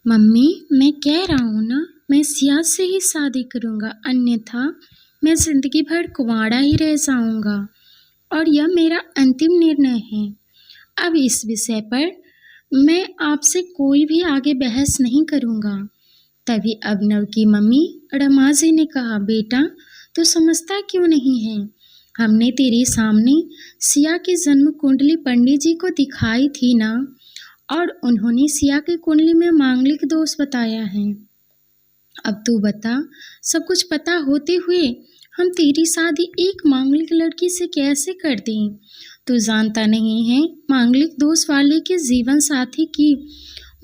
Mummy, मैं कह रहा हूँ ना, मैं सिया से ही शादी करूँगा, अन्यथा मैं ज़िंदगी भर कुंवारा ही रह जाऊँगा और यह मेरा अंतिम निर्णय है। अब इस विषय पर मैं आपसे कोई भी आगे बहस नहीं करूँगा। तभी अभिनव की मम्मी रमा जी ने कहा, बेटा तू समझता क्यों नहीं है? हमने तेरे सामने सिया की जन्म कुंडली पंडित जी को दिखाई थी ना, और उन्होंने सिया की कुंडली में मांगलिक दोष बताया है। अब तू बता, सब कुछ पता होते हुए हम तेरी शादी एक मांगलिक लड़की से कैसे कर दें? तू जानता नहीं है, मांगलिक दोष वाले के जीवन साथी की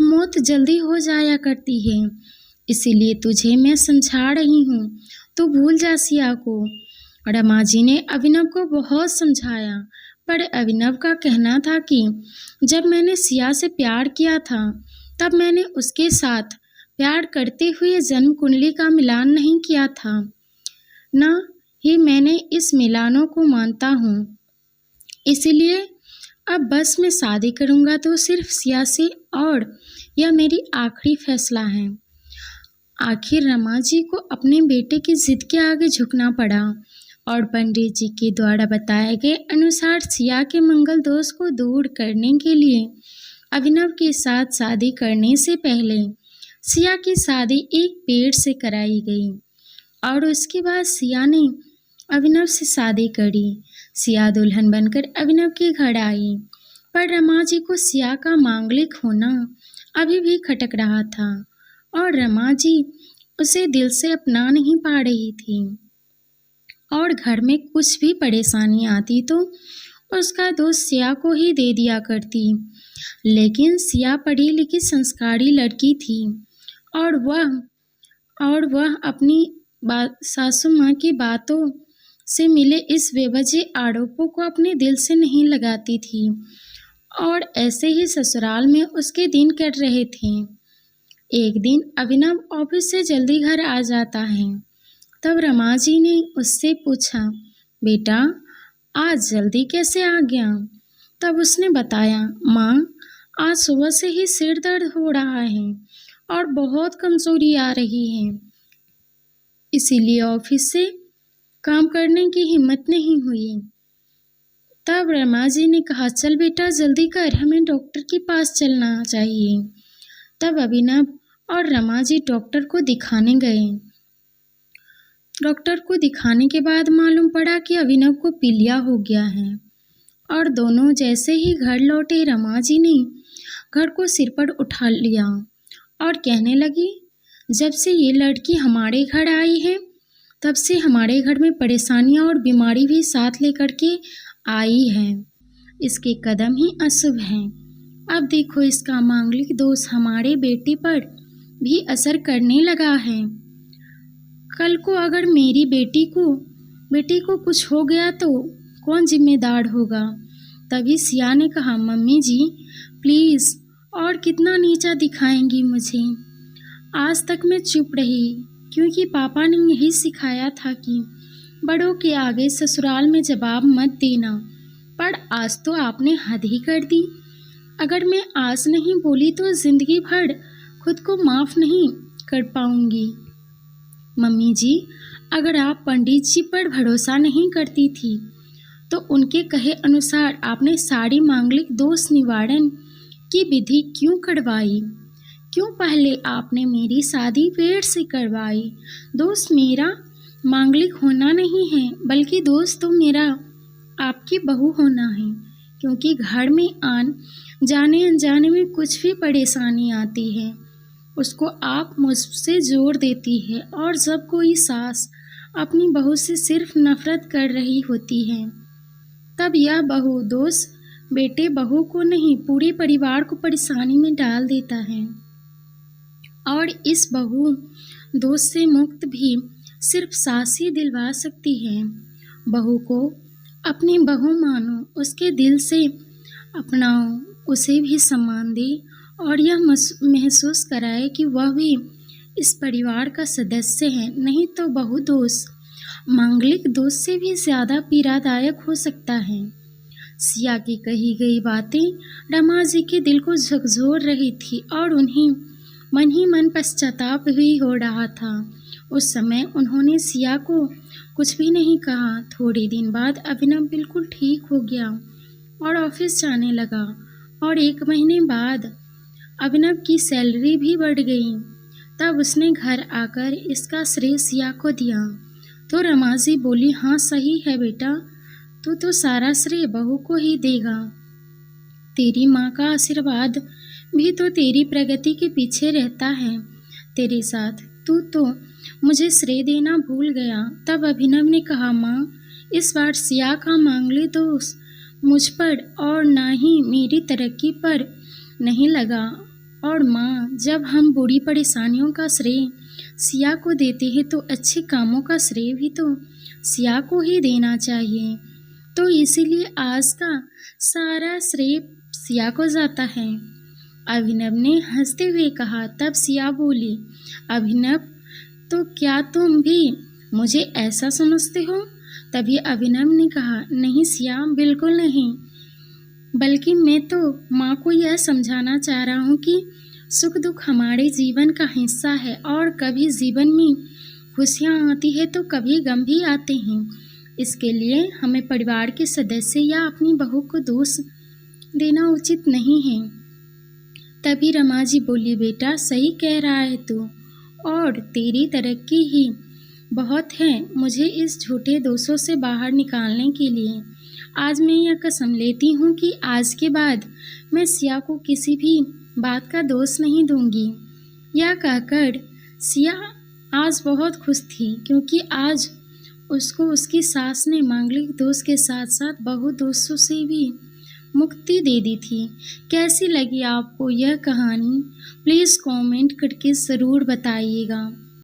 मौत जल्दी हो जाया करती है। इसीलिए तुझे मैं समझा रही हूँ, तू भूल जा सिया को। रमा जी ने अभिनव को बहुत समझाया, पर अभिनव का कहना था कि जब मैंने सिया से प्यार किया था, तब मैंने उसके साथ प्यार करते हुए जन्म कुंडली का मिलान नहीं किया था, ना ही मैंने इस मिलानों को मानता हूँ। इसलिए अब बस मैं शादी करूँगा तो सिर्फ सिया से, और यह मेरी आखिरी फैसला है। आखिर रमा जी को अपने बेटे की जिद के आगे झुकना पड़ा और पंडित जी के द्वारा बताए गए अनुसार सिया के मंगल दोष को दूर करने के लिए अभिनव के साथ शादी करने से पहले सिया की शादी एक पेड़ से कराई गई और उसके बाद सिया ने अभिनव से शादी करी। सिया दुल्हन बनकर अभिनव के घर आई, पर रमा जी को सिया का मांगलिक होना अभी भी खटक रहा था और रमा जी उसे दिल से अपना नहीं पा रही थी, और घर में कुछ भी परेशानी आती तो उसका दोष सिया को ही दे दिया करती। लेकिन सिया पढ़ी लिखी संस्कारी लड़की थी और वह अपनी सासू माँ की बातों से मिले इस बेवजह आरोपों को अपने दिल से नहीं लगाती थी, और ऐसे ही ससुराल में उसके दिन कट रहे थे। एक दिन अभिनव ऑफिस से जल्दी घर आ जाता है। तब रमा जी ने उससे पूछा, बेटा आज जल्दी कैसे आ गया? तब उसने बताया, माँ आज सुबह से ही सिर दर्द हो रहा है और बहुत कमजोरी आ रही है, इसीलिए ऑफिस से काम करने की हिम्मत नहीं हुई। तब रमा जी ने कहा, चल बेटा जल्दी कर, हमें डॉक्टर के पास चलना चाहिए। तब अभिनव और रमा जी डॉक्टर को दिखाने गए। डॉक्टर को दिखाने के बाद मालूम पड़ा कि अभिनव को पीलिया हो गया है, और दोनों जैसे ही घर लौटे रमा जी ने घर को सिर पर उठा लिया और कहने लगी, जब से ये लड़की हमारे घर आई है तब से हमारे घर में परेशानियां और बीमारी भी साथ लेकर के आई है। इसके कदम ही अशुभ हैं। अब देखो इसका मांगलिक दोष हमारे बेटे पर भी असर करने लगा है। कल को अगर मेरी बेटी को कुछ हो गया तो कौन जिम्मेदार होगा? तभी सिया ने कहा, मम्मी जी प्लीज़, और कितना नीचा दिखाएंगी मुझे? आज तक मैं चुप रही क्योंकि पापा ने यही सिखाया था कि बड़ों के आगे ससुराल में जवाब मत देना, पर आज तो आपने हद ही कर दी। अगर मैं आज नहीं बोली तो जिंदगी भर खुद को माफ़ नहीं कर पाऊंगी। मम्मी जी, अगर आप पंडित जी पर भरोसा नहीं करती थी तो उनके कहे अनुसार आपने सारी मांगलिक दोष निवारण की विधि क्यों करवाई? क्यों पहले आपने मेरी शादी पेड़ से करवाई? दोष मेरा मांगलिक होना नहीं है, बल्कि दोष तो मेरा आपकी बहू होना है, क्योंकि घर में आन जाने अनजाने में कुछ भी परेशानी आती है उसको आप मुझसे जोड़ देती है, और जब कोई सास अपनी बहू से सिर्फ नफरत कर रही होती है तब यह बहू दोष बेटे बहू को नहीं पूरे परिवार को परेशानी में डाल देता है। और इस बहू दोष से मुक्त भी सिर्फ सास ही दिलवा सकती है। बहू को अपनी बहू मानो, उसके दिल से अपनाओ, उसे भी सम्मान दे और यह महसूस कराए कि वह भी इस परिवार का सदस्य है। नहीं तो बहु दोष मांगलिक दोष से भी ज़्यादा पीड़ादायक हो सकता है। सिया की कही गई बातें रमा जी के दिल को झकझोर रही थी और उन्हें मन ही मन पश्चाताप भी हो रहा था। उस समय उन्होंने सिया को कुछ भी नहीं कहा। थोड़े दिन बाद अभिनव बिल्कुल ठीक हो गया और ऑफिस जाने लगा और 1 महीने बाद अभिनव की सैलरी भी बढ़ गई। तब उसने घर आकर इसका श्रेय सिया को दिया। तो रमाजी बोली, हाँ सही है बेटा, तू तो सारा श्रेय बहू को ही देगा। तेरी माँ का आशीर्वाद भी तो तेरी प्रगति के पीछे रहता है तेरे साथ। तू तो मुझे श्रेय देना भूल गया। तब अभिनव ने कहा, माँ इस बार सिया का मांगलिक दोष मुझ पर और ना ही मेरी तरक्की पर नहीं लगा। और माँ, जब हम बुरी परेशानियों का श्रेय सिया को देते हैं तो अच्छे कामों का श्रेय भी तो सिया को ही देना चाहिए। तो इसीलिए आज का सारा श्रेय सिया को जाता है। अभिनव ने हंसते हुए कहा। तब सिया बोली, अभिनव, तो क्या तुम भी मुझे ऐसा समझते हो? तभी अभिनव ने कहा, नहीं सिया, बिल्कुल नहीं, बल्कि मैं तो माँ को यह समझाना चाह रहा हूँ कि सुख दुख हमारे जीवन का हिस्सा है और कभी जीवन में खुशियाँ आती है तो कभी गम भी आते हैं। इसके लिए हमें परिवार के सदस्य या अपनी बहू को दोष देना उचित नहीं है। तभी रमाजी बोली, बेटा सही कह रहा है तू, और तेरी तरक्की ही बहुत है मुझे इस झूठे दोषों से बाहर निकालने के लिए। आज मैं यह कसम लेती हूँ कि आज के बाद मैं सिया को किसी भी बात का दोष नहीं दूंगी। यह कहकर सिया आज बहुत खुश थी, क्योंकि आज उसको उसकी सास ने मांगलिक दोष के साथ साथ बहु दोषों से भी मुक्ति दे दी थी। कैसी लगी आपको यह कहानी? प्लीज़ कमेंट करके ज़रूर बताइएगा।